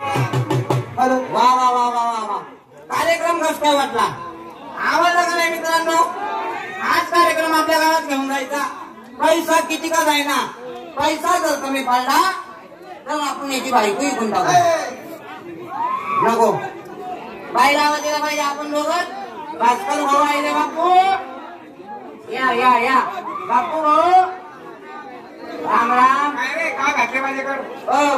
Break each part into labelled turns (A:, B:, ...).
A: Hello. वा वा वा वा वा वा. कार्यक्रम कसा काय वाटला? आवडला का नाही मित्रांनो? आज कार्यक्रम आपल्या गावात घेऊन जायचा. पैसा किती का जायना, पैसा जर कमी पडला तर आपण याची बायको विकून टाकू. नको, बाई लावा दिला पाहिजे आपण दोघं. भास्कर भाऊ आहे रे बापू. या या या बापू भाऊ. राम राम.
B: काय घातले माझ्याकडे?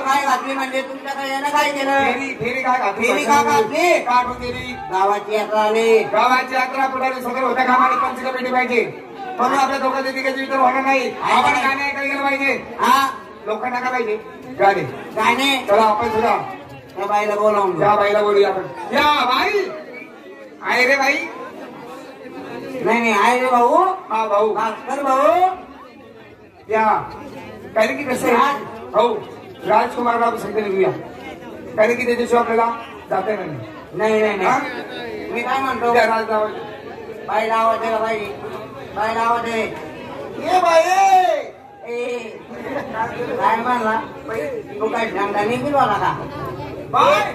A: काय घातली म्हणजे तुमच्याकडे यानं काय केलं?
B: फेरी काय घातली?
A: फेरी का घातली?
B: काढून दिली.
A: गावाची यात्रा आली.
B: गावाची यात्रा पुढारी सगळं होत्या कामाने पंचिका पेटी पाहिजे. म्हणून आपल्या दोघांचे तिघांचे विचार होणार नाही. आपण गाणे ऐकायला गेलं पाहिजे.
A: हा,
B: लोकांना काय पाहिजे? गाणे.
A: गाणे.
B: चला आपण सुद्धा
A: त्या बाईला बोलावून
B: या बाईला बोलूया आपण. या बाई. आहे रे बाई.
A: नाही नाही आहे रे भाऊ.
B: हा भाऊ.
A: भास्कर भाऊ.
B: या कारण की कसं आहे भाऊ, राजकुमारला आपण संधी घेऊया. कारण की त्याच्याशिवाय आपल्याला जाता येणार
A: नाही. नाही नाही मी काय म्हणतो, बाईला आवाज दिला पाहिजे. बाईला आवाज दे.
B: ये बाई.
A: काय म्हणला तू? काय ढंगा नाही बोलवाला का?
B: Bye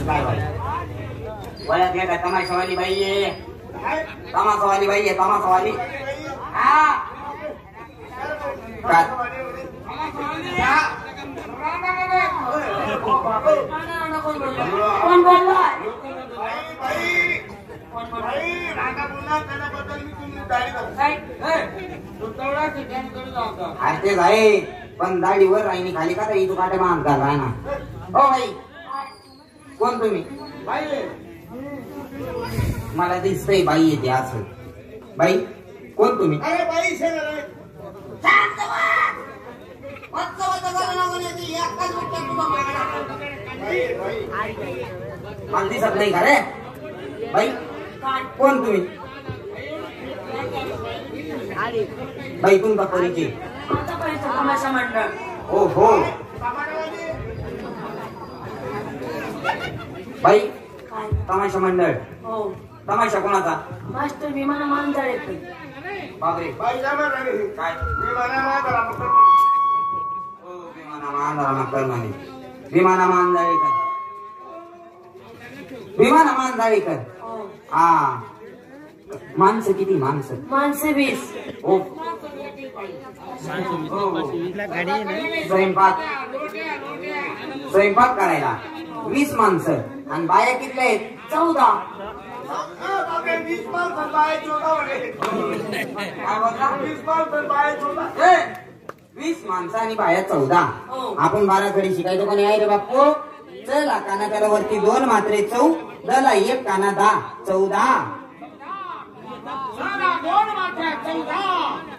B: bye bye.
A: वयात काय तमाशावाली बाई आहे. तमाशावाली बाई आहे. तमाशावाली. हा कोण बोलला? तेच आहे पण दाढीवर राहिनी खाली का तू काटे मान का राहना. हो बाई कोण तुम्ही? मला दिसतंय बाई येते असं. बाई कोण तुम्ही? मला दिसत नाही का रे? बाई कोण तुम्ही? बाई तुमचा परिचय? हो हो. बाई तमाशा मंडळ. तमाशा कोणाचा?
C: मास्टर विमान मानधर येतो.
A: बापरे.
B: काय
A: विमाना मानधाळेकर. विमाना मानधाळेकर. हा माणसं किती?
C: माणसं 20.
A: हो स्वयंपाक करायला 20 माणसं. आणि बाया किती आहेत?
C: 14.
A: 20 माणसं आणि बाया 14. आपण 12 कडे शिकायचो कोणी आहे रे बाप्पू? चला काना त्याला वरती 2 मात्रे 14 ला 1 काना 10 14.
B: 2 मात्रे 14